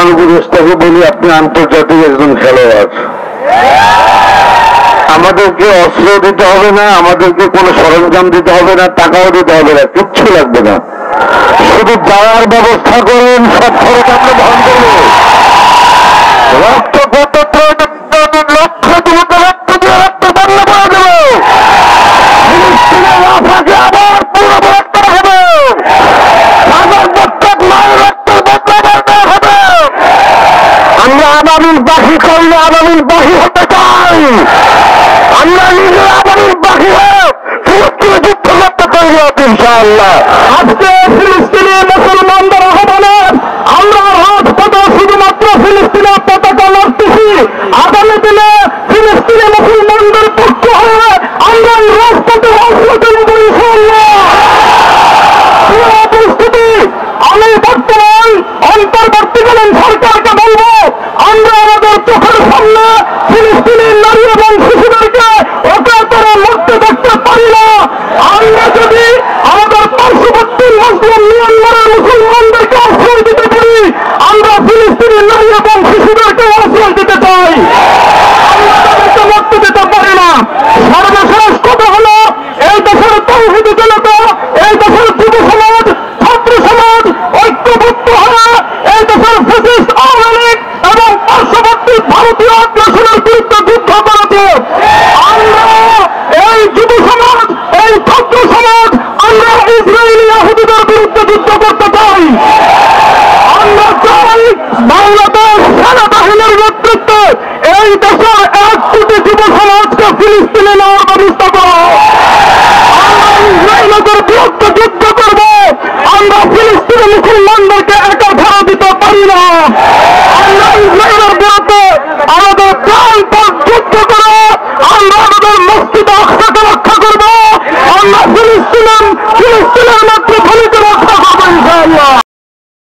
প্রধান উপদেষ্টাকে বলি, আপনি আন্তর্জাতিক একজন খেলোয়াড়, আমাদেরকে অস্ত্র দিতে হবে না, আমাদেরকে কোনো সরঞ্জাম দিতে হবে না, টাকাও দিতে হবে না, কিচ্ছু লাগবে না, শুধু যাওয়ার ব্যবস্থা করেন, সব খরচ আমরা বহন করবো। রক্ত কত লক্ষ রক্ত দিয়ে রক্ত বন্ধ করে দেব, ফিলিস্তিনের রাফাকে আবার পুরো রক্ত হবে, হাজার প্রত্যেক মায়ের রক্তের বদলা দেওয়া হবে। আমরা আবাবিল পাখি করলে আবাবিল পাখি হতে চাই, আমরা নিজের আবাবিল পাখি হোক, ফিলিস্তিনে যুদ্ধ করতে তৈরি হচ্ছে ইনশাআল্লাহ। আজকে ফিলিস্তিনি মুসলমানদের আহ্বানে আমরা রাজপথে শুধুমাত্র ফিলিস্তিনের পতাকা লড়তেছি, আগামী দিনে ফিলিস্তিনি মুসলমানদের পক্ষ হয়ে আমরা রাজপথে অংশগ্রহণ করি ইনশাআল্লাহ। পরিস্থিতি আমি বর্তমান অন্তর্বর্তীকালীন সরকারকে বলবো, আমরা আমাদের চোখের সামনে ফিলিস্তিনি নারী এবং শিশুদেরকে অকাতরে মরতে দেখতে পারি না। আমরা যদি আমাদের পার্শ্ববর্তী মুসলিম মিয়ানমারের মুসলমানদেরকে আশ্রয় দিতে পারি, আমরা ফিলিস্তিনি নারী এবং শিশুদেরকে আশ্রয় দিতে চাই, আমরা তাদেরকে মরতে দিতে পারি না। সর্বশেষ কথা হলো, এই দেশের তৌহিদি জনতা, এই দেশের যুব সমাজ, ছাত্র সমাজ ঐক্যবদ্ধ হয়ে এই দেশের ফ্যাসিস্ট আওয়ামী লীগ এবং পার্শ্ববর্তী ভারতীয় আগ্রাসনের বিরুদ্ধে যুদ্ধ করেছে। আমরা এই যুব সমাজ, এই ছাত্র সমাজ, আমরা ইসরায়েলি ইহুদিদের বিরুদ্ধে যুদ্ধ করতে চাই। আমরা চাই বাংলাদেশ সেনাবাহিনীর নেতৃত্বে এই দেশের 1 কোটি যুব সমাজকে ফিলিস্তিনে নেওয়ার ব্যবস্থা করা। আমরা ইসরায়েলের বিরুদ্ধে যুদ্ধ করব, আমরা ফিলিস্তিনি মুসলমানদেরকে একা ধরা দিতে পারি না।